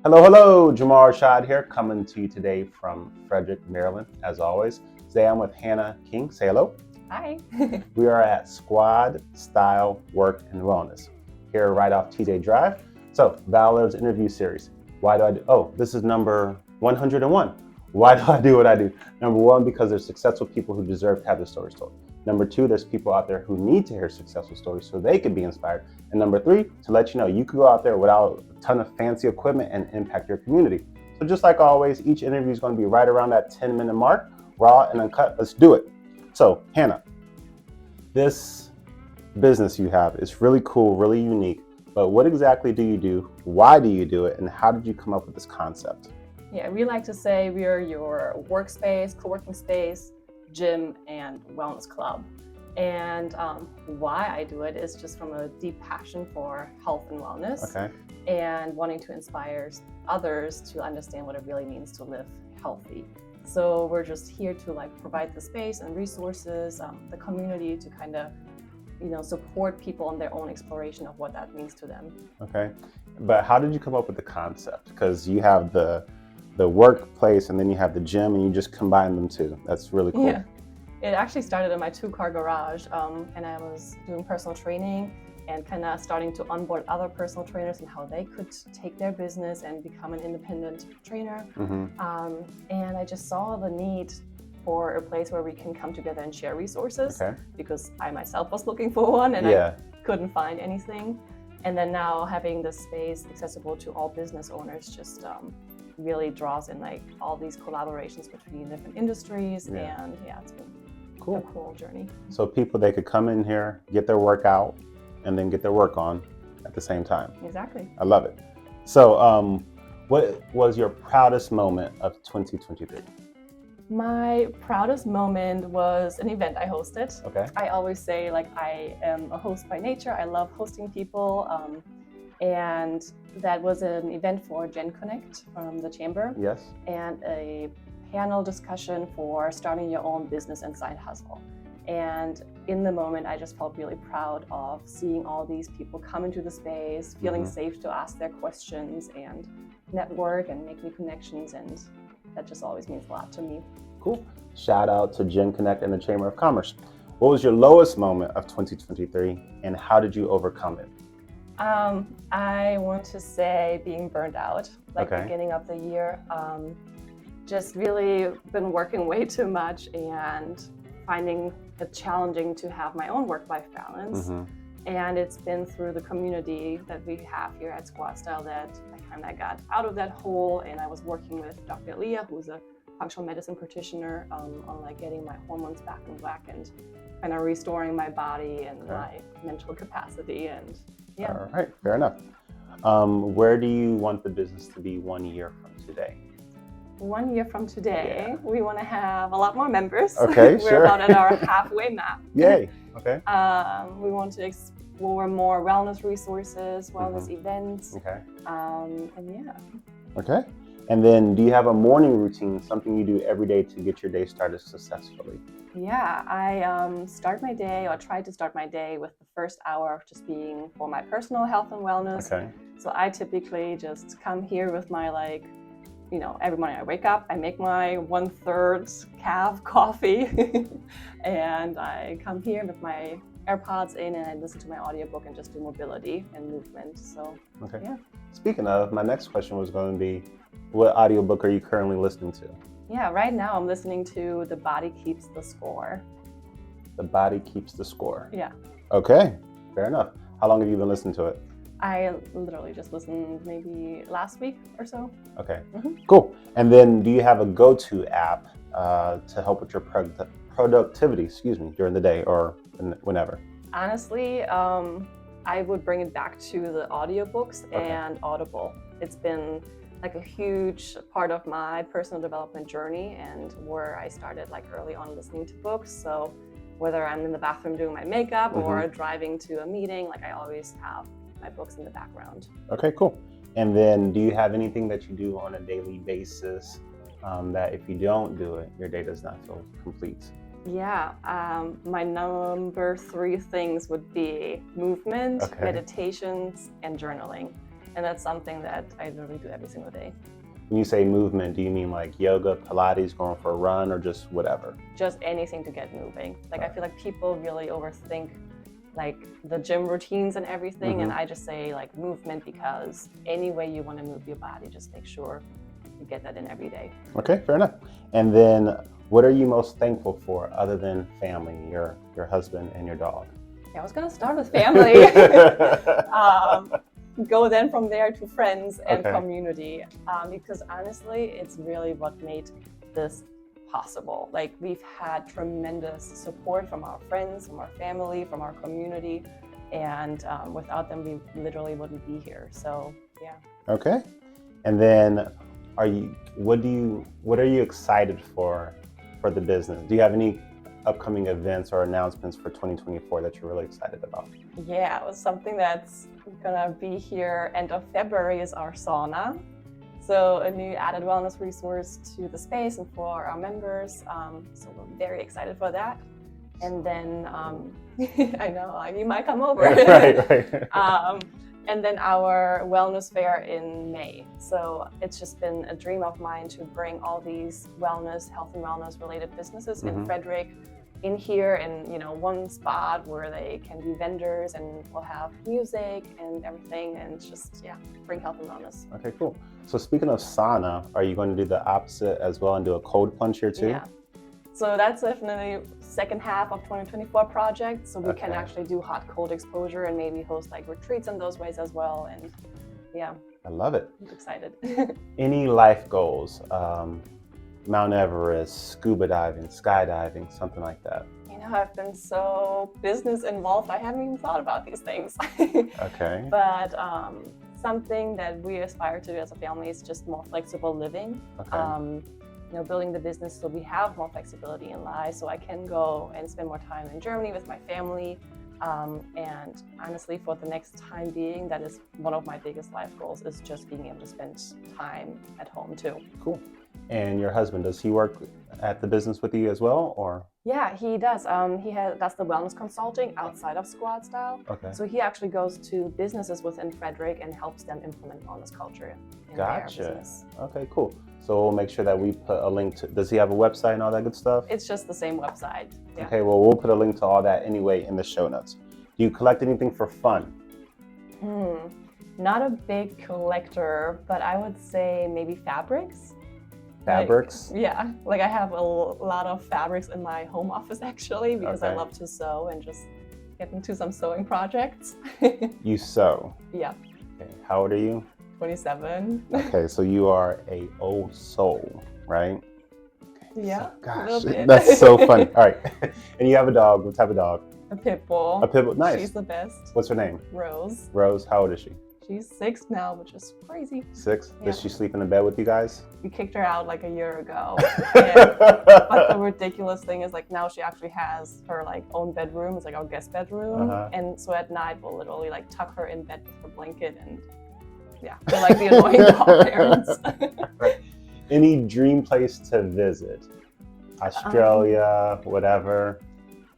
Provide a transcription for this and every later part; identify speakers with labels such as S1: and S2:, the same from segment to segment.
S1: Hello, hello, Jamar Rashad here, coming to you today from Frederick, Maryland, as always. Today I'm with Hannah King. Say hello.
S2: Hi.
S1: We are at Squad Style Work and Wellness, here right off TJ Drive. So, ValorLives interview series. Why do I do? Oh, this is number 101. Why do I do what I do? Number one, because there's successful people who deserve to have their stories told. Number two, there's people out there who need to hear successful stories so they can be inspired. And number three, to let you know you can go out there without a ton of fancy equipment and impact your community. So just like always, each interview is going to be right around that 10-minute mark, raw and uncut. Let's do it. So, Hannah, this business you have is really cool, really unique. But what exactly do you do? Why do you do it? And how did you come up with this concept?
S2: Yeah, we like to say we are your workspace, co-working space, gym, and wellness club. And why I do it is just from a deep passion for health and wellness,
S1: Okay.
S2: and wanting to inspire others to understand what it really means to live healthy. So we're just here to provide the space and resources, the community to kind of support people on their own exploration of what that means to them.
S1: Okay. But how did you come up with the concept? Because you have the workplace and then you have the gym and you just combine them two. That's really cool.
S2: Yeah. It actually started in my 2-car garage, and I was doing personal training and kind of starting to onboard other personal trainers and how they could take their business and become an independent trainer. And I just saw the need for a place where we can come together and share resources,
S1: Okay.
S2: because I myself was looking for one and
S1: Yeah.
S2: I couldn't find anything. And then now having this space accessible to all business owners just really draws in all these collaborations between different industries.
S1: Yeah.
S2: And yeah, it's been a
S1: Cool.
S2: cool journey.
S1: So people, they could come in here, get their workout, and then get their work on at the same time.
S2: Exactly.
S1: I love it. So what was your proudest moment of 2023?
S2: My proudest moment was an event I hosted.
S1: Okay.
S2: I always say I am a host by nature. I love hosting people. And that was an event for Gen Connect from the Chamber,
S1: Yes.
S2: and a panel discussion for starting your own business and side hustle. And in the moment, I just felt really proud of seeing all these people come into the space, feeling safe to ask their questions and network and make new connections. And that just always means a lot to me.
S1: Cool. Shout out to Gen Connect and the Chamber of Commerce. What was your lowest moment of 2023 and how did you overcome it?
S2: I want to say being burned out,
S1: Okay.
S2: beginning of the year. Just really been working way too much and finding it challenging to have my own work-life balance. And it's been through the community that we have here at Squad Style that I kind of got out of that hole, and I was working with Dr. Leah, who's a functional medicine practitioner, on getting my hormones back in whack and kind of restoring my body and my mental capacity. And yeah.
S1: All right, fair enough. Where do you want the business to be 1 year from today?
S2: 1 year from today, we want to have a lot more members.
S1: Okay,
S2: We're about at our halfway map.
S1: Yay. Okay.
S2: We want to explore more wellness resources, wellness events.
S1: Okay.
S2: And yeah.
S1: Okay. And then do you have a morning routine, something you do every day to get your day started successfully?
S2: Yeah, I start my day, or try to start my day with the first hour just being for my personal health and wellness.
S1: Okay.
S2: So I typically just come here with my every morning I wake up, I make my 1/3 cav coffee and I come here with my AirPods in and I listen to my audiobook and just do mobility and movement. So
S1: Okay.
S2: yeah.
S1: Speaking of, my next question was going to be, what audiobook are you currently listening to?
S2: Yeah, right now I'm listening to The Body Keeps the Score.
S1: The Body Keeps the Score.
S2: Yeah.
S1: Okay, fair enough. How long have you been listening to it?
S2: I literally just listened maybe last week or so.
S1: Okay, cool. And then do you have a go-to app to help with your productivity, during the day or whenever?
S2: Honestly, I would bring it back to the audiobooks and Audible. It's been a huge part of my personal development journey and where I started early on listening to books. So whether I'm in the bathroom doing my makeup or driving to a meeting, I always have my books in the background.
S1: Okay, cool. And then do you have anything that you do on a daily basis that if you don't do it, your day does not feel complete?
S2: Yeah, my number 3 things would be movement, meditations, and journaling. And that's something that I literally do every single day.
S1: When you say movement, do you mean like yoga, Pilates, going for a run, or just whatever?
S2: Just anything to get moving. Like,
S1: Right.
S2: I feel like people really overthink like the gym routines and everything. And I just say like movement, because any way you want to move your body, just make sure you get that in every day.
S1: Okay, fair enough. And then what are you most thankful for other than family, your husband and your dog?
S2: Yeah, I was gonna start with family. Go then from there to friends and
S1: Okay.
S2: community, because honestly, it's really what made this possible. Like, we've had tremendous support from our friends, from our family, from our community, and without them, we literally wouldn't be here. So yeah.
S1: Okay. And then what are you excited for the business? Do you have any upcoming events or announcements for 2024 that you're really excited about?
S2: Yeah, it was something that's gonna be here end of February is our sauna. So a new added wellness resource to the space and for our members. So we're very excited for that. And then I know, like, you might come over.
S1: Right.
S2: And then our wellness fair in May. So it's just been a dream of mine to bring all these wellness, health and wellness related businesses in Frederick in here in one spot where they can be vendors, and we'll have music and everything, and just bring health and wellness.
S1: Okay, cool. So speaking of sauna, are you going to do the opposite as well and do a cold plunge here too?
S2: Yeah. So that's definitely second half of 2024 project. So we can actually do hot cold exposure and maybe host like retreats in those ways as well. And yeah,
S1: I love it.
S2: I'm excited.
S1: Any life goals? Mount Everest, scuba diving, skydiving, something like that.
S2: I've been so business involved, I haven't even thought about these things.
S1: Okay.
S2: But something that we aspire to do as a family is just more flexible living.
S1: Okay.
S2: Building the business so we have more flexibility in life, so I can go and spend more time in Germany with my family. And honestly, for the next time being, that is one of my biggest life goals, is just being able to spend time at home too.
S1: Cool. And your husband, does he work at the business with you as well, or?
S2: Yeah, he does. Does the wellness consulting outside of Squad Style.
S1: Okay.
S2: So he actually goes to businesses within Frederick and helps them implement wellness culture in their business.
S1: Okay, cool. So we'll make sure that we put a link to, does he have a website and all that good stuff?
S2: It's just the same website. Yeah.
S1: Okay, well, we'll put a link to all that anyway in the show notes. Do you collect anything for fun?
S2: Not a big collector, but I would say maybe fabrics.
S1: Fabrics?
S2: Like I have a lot of fabrics in my home office actually, because I love to sew and just get into some sewing projects.
S1: You sew?
S2: Yeah.
S1: Okay, how old are you?
S2: 27.
S1: Okay, so you are a old soul, right?
S2: Yeah.
S1: So, gosh, that's so funny. All right, and you have a dog. What type of dog?
S2: A pit bull.
S1: A pit bull. Nice.
S2: She's the best.
S1: What's her name?
S2: Rose.
S1: Rose. How old is she?
S2: She's 6 now, which is crazy.
S1: 6?
S2: Yeah.
S1: Does she sleep in the bed with you guys?
S2: We kicked her out like a year ago. But the ridiculous thing is, like, now she actually has her like own bedroom. It's like our guest bedroom. And so at night we'll literally like tuck her in bed with her blanket, and we're like the annoying dog parents.
S1: Any dream place to visit? Australia, whatever.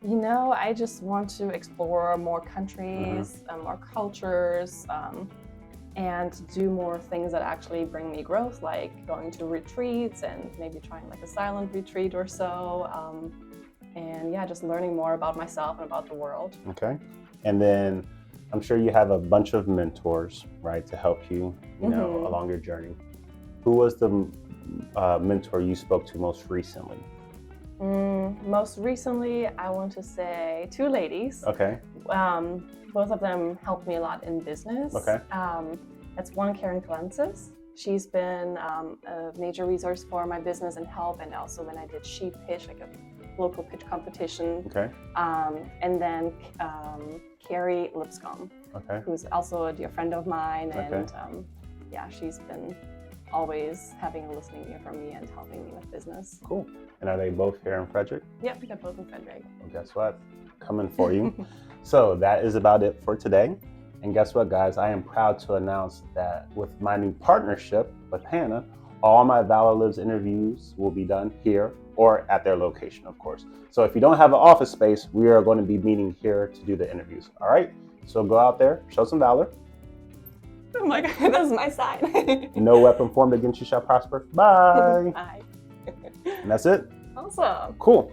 S2: I just want to explore more countries, more cultures, and do more things that actually bring me growth, like going to retreats and maybe trying like a silent retreat or so. And just learning more about myself and about the world.
S1: Okay. And then I'm sure you have a bunch of mentors, right, to help you, along your journey. Who was the mentor you spoke to most recently?
S2: Most recently, I want to say 2 ladies.
S1: Okay.
S2: Both of them helped me a lot in business.
S1: Okay.
S2: That's one, Karen Clancis. She's been a major resource for my business and help, and also when I did Sheep Pitch, like a local pitch competition.
S1: Okay.
S2: And then Carrie Lipscomb, who's also a dear friend of mine, and she's been always having a listening ear from me and helping me with business.
S1: Cool. And are they both here in Frederick?
S2: Yep, they're both in Frederick.
S1: Well, guess what? Coming for you. So that is about it for today. And guess what, guys? I am proud to announce that with my new partnership with Hannah, all my ValorLives interviews will be done here or at their location, of course. So if you don't have an office space, we are going to be meeting here to do the interviews. All right? So go out there, show some valor.
S2: I'm like, that's my sign.
S1: No weapon formed against you shall prosper. Bye.
S2: Bye.
S1: And that's it.
S2: Awesome.
S1: Cool.